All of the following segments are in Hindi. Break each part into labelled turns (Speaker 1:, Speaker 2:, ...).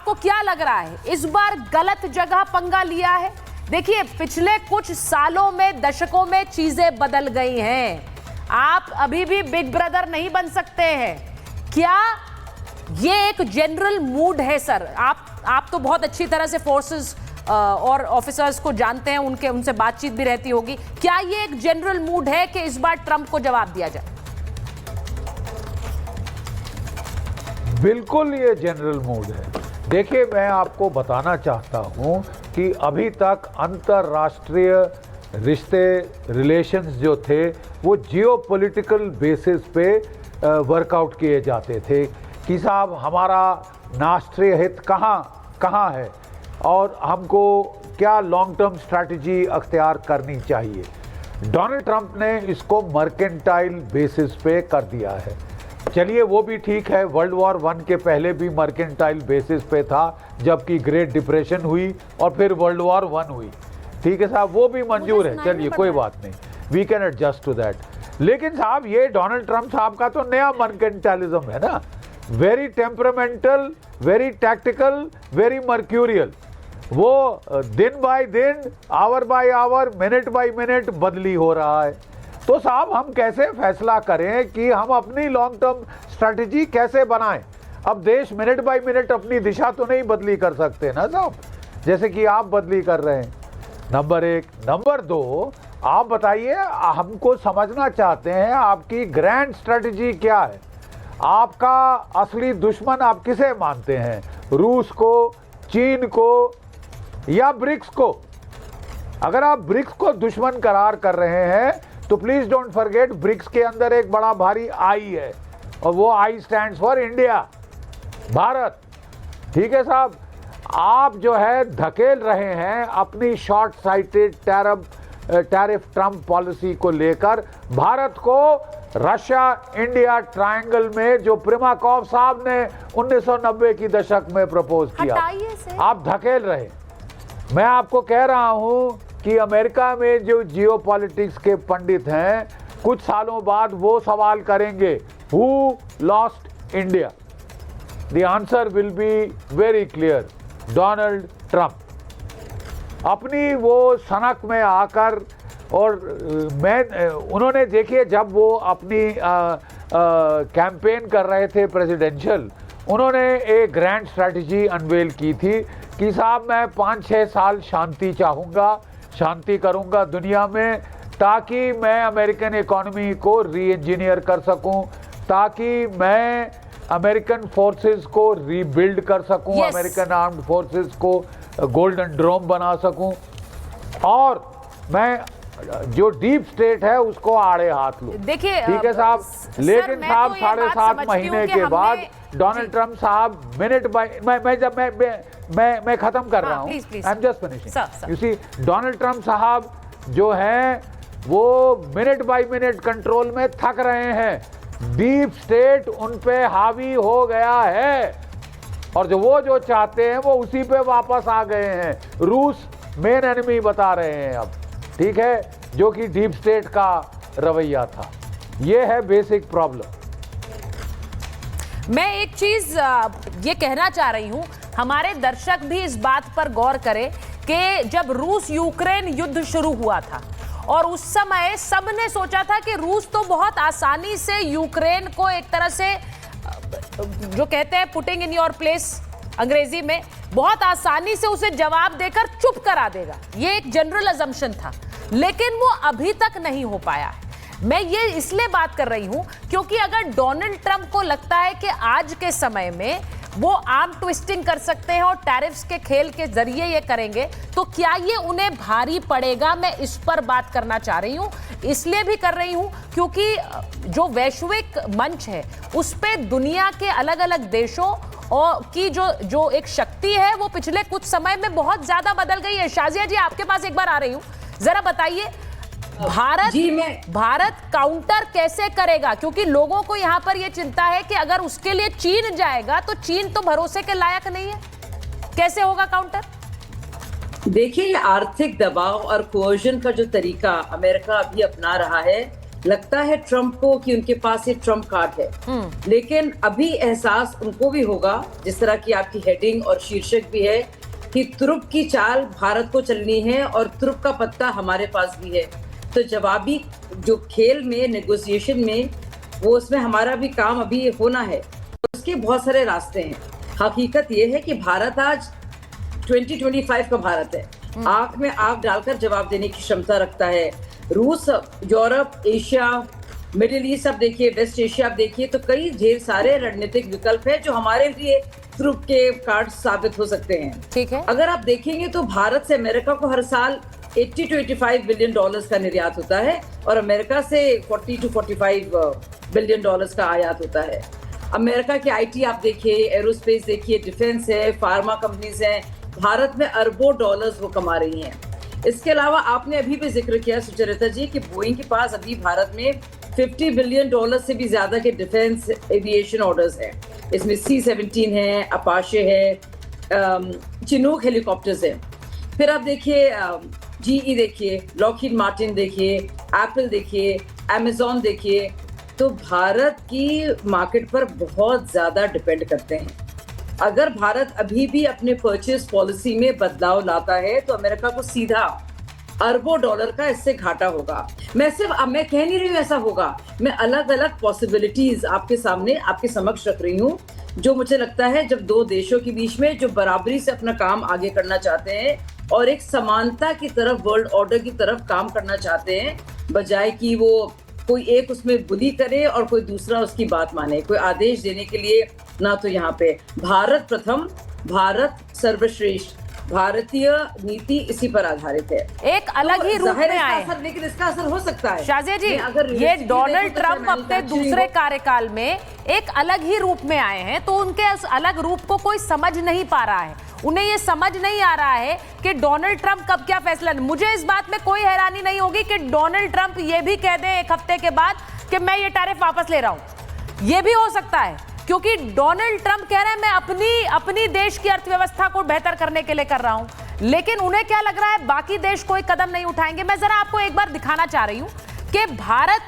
Speaker 1: आपको क्या लग रहा है, इस बार गलत जगह पंगा लिया है? देखिए, पिछले कुछ सालों में, दशकों में चीजें बदल गई हैं। आप अभी भी बिग ब्रदर नहीं बन सकते हैं। क्या ये एक जनरल मूड है सर? आप तो बहुत अच्छी तरह से फोर्सेस और ऑफिसर्स को जानते हैं, उनसे बातचीत भी रहती होगी। क्या ये एक जनरल मूड है कि इस बार ट्रंप को जवाब दिया जाए?
Speaker 2: बिल्कुल ये जनरल मूड है। देखिए, मैं आपको बताना चाहता हूं कि अभी तक अंतर्राष्ट्रीय रिश्ते, रिलेशंस जो थे वो जियोपॉलिटिकल बेसिस पे वर्कआउट किए जाते थे कि साहब हमारा राष्ट्रीय हित कहाँ है और हमको क्या लॉन्ग टर्म स्ट्रैटेजी अख्तियार करनी चाहिए। डोनाल्ड ट्रंप ने इसको मर्केंटाइल बेसिस पे कर दिया है। चलिए, वो भी ठीक है, वर्ल्ड वॉर 1 के पहले भी मर्केंटाइल बेसिस पे था, जबकि ग्रेट डिप्रेशन हुई और फिर वर्ल्ड वॉर 1 हुई। ठीक है साहब, वो भी मंजूर है, चलिए कोई बात नहीं, we can adjust to that. लेकिन साहब ये डोनाल्ड ट्रंप साहब का तो नया मर्केंटाइलिज्म है ना, very temperamental, very tactical, very mercurial. वो दिन बाय दिन, hour by hour, minute by minute बदली हो रहा है। तो साहब हम कैसे फैसला करें कि हम अपनी लॉन्ग टर्म स्ट्रैटेजी कैसे बनाएं? अब देश मिनट बाय मिनट अपनी दिशा तो नहीं बदली कर सकते ना साहब, जैसे कि आप बदली कर रहे हैं। नंबर 1। नंबर 2, आप बताइए, हमको समझना चाहते हैं आपकी ग्रैंड स्ट्रैटेजी क्या है। आपका असली दुश्मन आप किसे मानते हैं? रूस को, चीन को या ब्रिक्स को? अगर आप ब्रिक्स को दुश्मन करार कर रहे हैं तो प्लीज डोंट फॉरगेट, ब्रिक्स के अंदर एक बड़ा भारी आई है और वो आई स्टैंड्स फॉर इंडिया, भारत। ठीक है साहब, आप जो है धकेल रहे हैं अपनी short sighted tariff Trump policy को लेकर भारत को रशिया इंडिया ट्रायंगल में, जो प्रिमाकॉव साहब ने 1990 की दशक में प्रपोज किया, आप धकेल रहे। मैं आपको कह रहा हूं कि अमेरिका में जो जियोपॉलिटिक्स के पंडित हैं, कुछ सालों बाद वो सवाल करेंगे, who lost India? The answer will be very clear, Donald Trump. अपनी वो सनक में आकर, और उन्होंने देखिए, जब वो अपनी कैंपेन कर रहे थे प्रेसिडेंशियल, उन्होंने एक ग्रैंड स्ट्रैटेजी अनवेल की थी कि साहब मैं 5-6 साल शांति चाहूँगा, शांति करूँगा दुनिया में, ताकि मैं अमेरिकन इकोनॉमी को री इंजीनियर कर सकूँ, ताकि मैं अमेरिकन फोर्सेस को रीबिल्ड कर सकूं, अमेरिकन आर्म्ड फोर्सेस को गोल्डन ड्रोम बना सकूं, और मैं जो डीप स्टेट है उसको आड़े हाथ लूं।
Speaker 1: देखिए,
Speaker 2: ठीक है साहब, लेकिन साहब 7.5 महीने के बाद डोनाल्ड ट्रंप साहब मिनट बाय, मैं खत्म कर रहा हूं, I am just finishing. You see, Donald Trump साहब जो हैं वो मिनट बाय मिनट कंट्रोल में थक रहे हैं, डीप स्टेट उन पे हावी हो गया है, और जो चाहते हैं वो उसी पे वापस आ गए हैं। रूस मेन एनिमी बता रहे हैं अब, ठीक है, जो कि डीप स्टेट का रवैया था। ये है बेसिक प्रॉब्लम।
Speaker 1: मैं एक चीज ये कहना चाह रही हूं, हमारे दर्शक भी इस बात पर गौर करें कि जब रूस यूक्रेन युद्ध शुरू हुआ था और उस समय सबने सोचा था कि रूस तो बहुत आसानी से यूक्रेन को एक तरह से, जो कहते हैं पुटिंग इन योर प्लेस अंग्रेजी में, बहुत आसानी से उसे जवाब देकर चुप करा देगा। ये एक जनरल अजम्पशन था, लेकिन वो अभी तक नहीं हो पाया है। मैं ये इसलिए बात कर रही हूं क्योंकि अगर डोनाल्ड ट्रंप को लगता है कि आज के समय में वो आर्म ट्विस्टिंग कर सकते हैं और टैरिफ्स के खेल के जरिए ये करेंगे, तो क्या ये उन्हें भारी पड़ेगा? मैं इस पर बात करना चाह रही हूं, इसलिए भी कर रही हूं क्योंकि जो वैश्विक मंच है उस पे दुनिया के अलग अलग देशों और की जो एक शक्ति है वो पिछले कुछ समय में बहुत ज्यादा बदल गई है। शाजिया जी, आपके पास एक बार आ रही हूं, जरा बताइए भारत काउंटर कैसे करेगा? क्योंकि लोगों को यहां पर यह चिंता है कि अगर उसके लिए चीन जाएगा तो चीन तो भरोसे के लायक नहीं है, कैसे होगा काउंटर?
Speaker 3: देखिए, आर्थिक दबाव और कोर्जन का जो तरीका अमेरिका अभी अपना रहा है, लगता है ट्रंप को कि उनके पास ये ट्रंप कार्ड है, लेकिन अभी एहसास उनको भी होगा, जिस तरह की आपकी हेडिंग और शीर्षक भी है, कि तुरुप की चाल भारत को चलनी है और तुरुप का पत्ता हमारे पास भी है। तो जवाबी जो खेल में, नेगोशिएशन में, वो उसमें हमारा भी काम अभी होना है। उसके बहुत सारे रास्ते हैं। हकीकत ये है कि भारत आज 2025 का भारत है, आंख में आंख डालकर जवाब देने की क्षमता रखता है। रूस, यूरोप, एशिया, मिडिल ईस्ट आप देखिए, वेस्ट एशिया आप देखिए, तो कई ढेर सारे रणनीतिक विकल्प हैं जो हमारे लिए तुरुप के कार्ड साबित हो सकते हैं।
Speaker 1: ठीक है।
Speaker 3: अगर आप देखेंगे तो भारत से अमेरिका को हर साल 80 to 85 बिलियन डॉलर्स का निर्यात होता है और अमेरिका से 40 to 45 बिलियन डॉलर्स का आयात होता है। अमेरिका के आईटी आप देखिए, एरोस्पेस देखिए, डिफेंस है, फार्मा कंपनीज हैं, भारत में अरबों डॉलर्स वो कमा रही हैं। इसके अलावा आपने अभी भी जिक्र किया सुचरिता जी कि बोइंग के पास अभी भारत में 50 बिलियन डॉलर से भी ज्यादा के डिफेंस एविएशन ऑर्डर्स हैं। इसमें C-17 है, अपाशे है, चिनूक हेलीकॉप्टर्स हैं। फिर आप देखिए GE देखिए, लॉकहीड मार्टिन देखिए, एप्पल देखिए, अमेजॉन देखिए, तो भारत की मार्केट पर बहुत ज्यादा डिपेंड करते हैं। अगर भारत अभी भी अपने परचेज पॉलिसी में बदलाव लाता है तो अमेरिका को सीधा अरबों डॉलर का इससे घाटा होगा। मैं कह नहीं रही हूँ ऐसा होगा, मैं अलग अलग पॉसिबिलिटीज आपके सामने, आपके समक्ष रख रही हूँ, जो मुझे लगता है जब दो देशों के बीच में जो बराबरी से अपना काम आगे करना चाहते हैं और एक समानता की तरफ, वर्ल्ड ऑर्डर की तरफ काम करना चाहते हैं, बजाय कि वो कोई एक उसमें बुली करे और कोई दूसरा उसकी बात माने, कोई आदेश देने के लिए ना। तो यहाँ पे भारत प्रथम, भारत सर्वश्रेष्ठ, भारतीय नीति इसी पर आधारित है।
Speaker 1: एक अलग ही रूप में आए,
Speaker 3: लेकिन इसका असर हो सकता है।
Speaker 1: शाजिया जी, ये डोनाल्ड ट्रंप अपने दूसरे कार्यकाल में एक अलग ही रूप में आए हैं, तो उनके उस अलग रूप को कोई समझ नहीं पा रहा है। उन्हें ये समझ नहीं आ रहा है कि डोनाल्ड ट्रंप कब क्या फैसला। मुझे इस बात में कोई हैरानी नहीं होगी कि डोनाल्ड ट्रंप ये भी कह दें एक हफ्ते के बाद कि मैं ये टैरिफ वापस ले रहा हूं। ये भी हो सकता है, क्योंकि डोनाल्ड ट्रंप कह रहे हैं मैं अपनी देश की अर्थव्यवस्था को बेहतर करने के लिए कर रहा हूं, लेकिन उन्हें क्या लग रहा है बाकी देश कोई कदम नहीं उठाएंगे। मैं जरा आपको एक बार दिखाना चाह रही हूं कि भारत,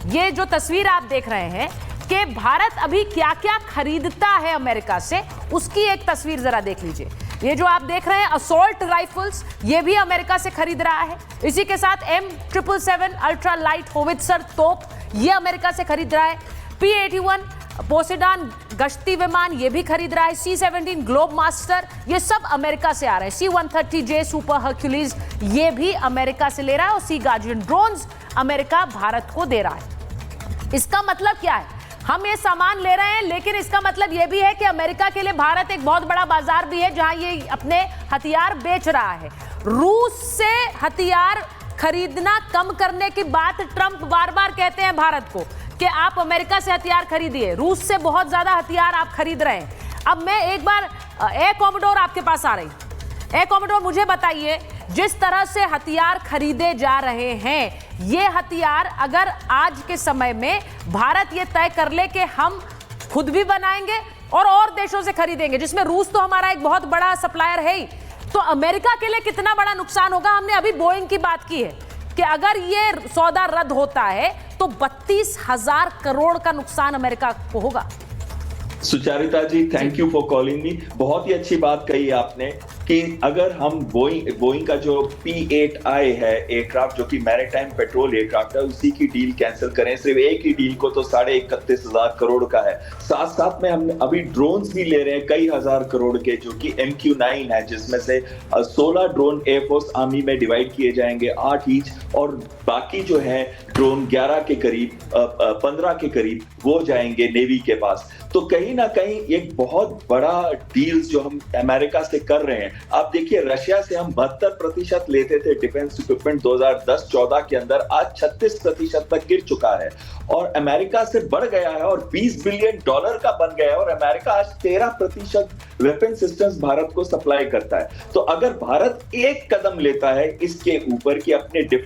Speaker 1: ये जो तस्वीर आप देख रहे हैं कि भारत अभी क्या क्या खरीदता है अमेरिका से, उसकी एक तस्वीर जरा देख लीजिए। ये जो आप देख रहे हैं असॉल्ट राइफल्स, ये भी अमेरिका से खरीद रहा है। इसी के साथ M777 अल्ट्रा लाइट होवित्जर तोप, ये अमेरिका से खरीद रहा है। P-81 पोसेडॉन गश्ती विमान, ये भी खरीद रहा है। C-17 ग्लोब मास्टर, ये सब अमेरिका से आ रहे हैं। C-130J सुपर हर्क्यूलिस, ये भी अमेरिका से ले रहा है। और सी गार्डियन ड्रोन्स अमेरिका भारत को दे रहा है। इसका मतलब क्या है? हम ये सामान ले रहे हैं, लेकिन इसका मतलब ये भी है कि अमेरिका के लिए भारत एक बहुत बड़ा बाजार भी है जहां ये अपने हथियार बेच रहा है। रूस से हथियार खरीदना कम करने की बात ट्रंप बार बार कहते हैं भारत को कि आप अमेरिका से हथियार खरीदिए, रूस से बहुत ज्यादा हथियार आप खरीद रहे हैं। अब मैं एक बार ए कॉमोडोर आपके पास आ रही हूं। ए कॉमोडोर, मुझे बताइए, जिस तरह से हथियार खरीदे जा रहे हैं, ये हथियार अगर आज के समय में भारत ये तय कर ले कि हम खुद भी बनाएंगे और देशों से खरीदेंगे, जिसमें रूस तो हमारा एक बहुत बड़ा सप्लायर है ही, तो अमेरिका के लिए कितना बड़ा नुकसान होगा। हमने अभी बोइंग की बात की है कि अगर ये सौदा रद्द होता है तो 32,000 करोड़ का नुकसान अमेरिका को होगा।
Speaker 4: Sucharita ji, thank you for calling me. बहुत ही अच्छी बात कही आपने कि अगर हम बोइंग का जो P-8I है एयरक्राफ्ट, जो कि मैरीटाइम पेट्रोल एयरक्राफ्ट है, उसी की डील कैंसिल करें, सिर्फ एक ही डील को तो 31,500 करोड़ का है। साथ साथ में हम अभी ड्रोन्स भी ले रहे हैं कई हजार करोड़ के, जो कि MQ-9 है, जिसमें से 16 ड्रोन एयरफोर्स आर्मी में डिवाइड किए जाएंगे, 8 ईच, और बाकी जो है ड्रोन 11 के करीब, 15 के करीब वो जाएंगे नेवी के पास। तो कहीं ना कहीं एक बहुत बड़ा डील्स जो हम अमेरिका से कर रहे हैं। आप देखिए, रशिया से हम 72% लेते थे डिफेंस इक्विपमेंट 2010-14 के अंदर, आज 36% तक गिर चुका है और अमेरिका से बढ़ गया है और $20 बिलियन का बन गया है। और अमेरिका आज 13% वेपन सिस्टम्स भारत को सप्लाई करता है। तो अगर भारत एक कदम लेता है इसके ऊपर कि अपने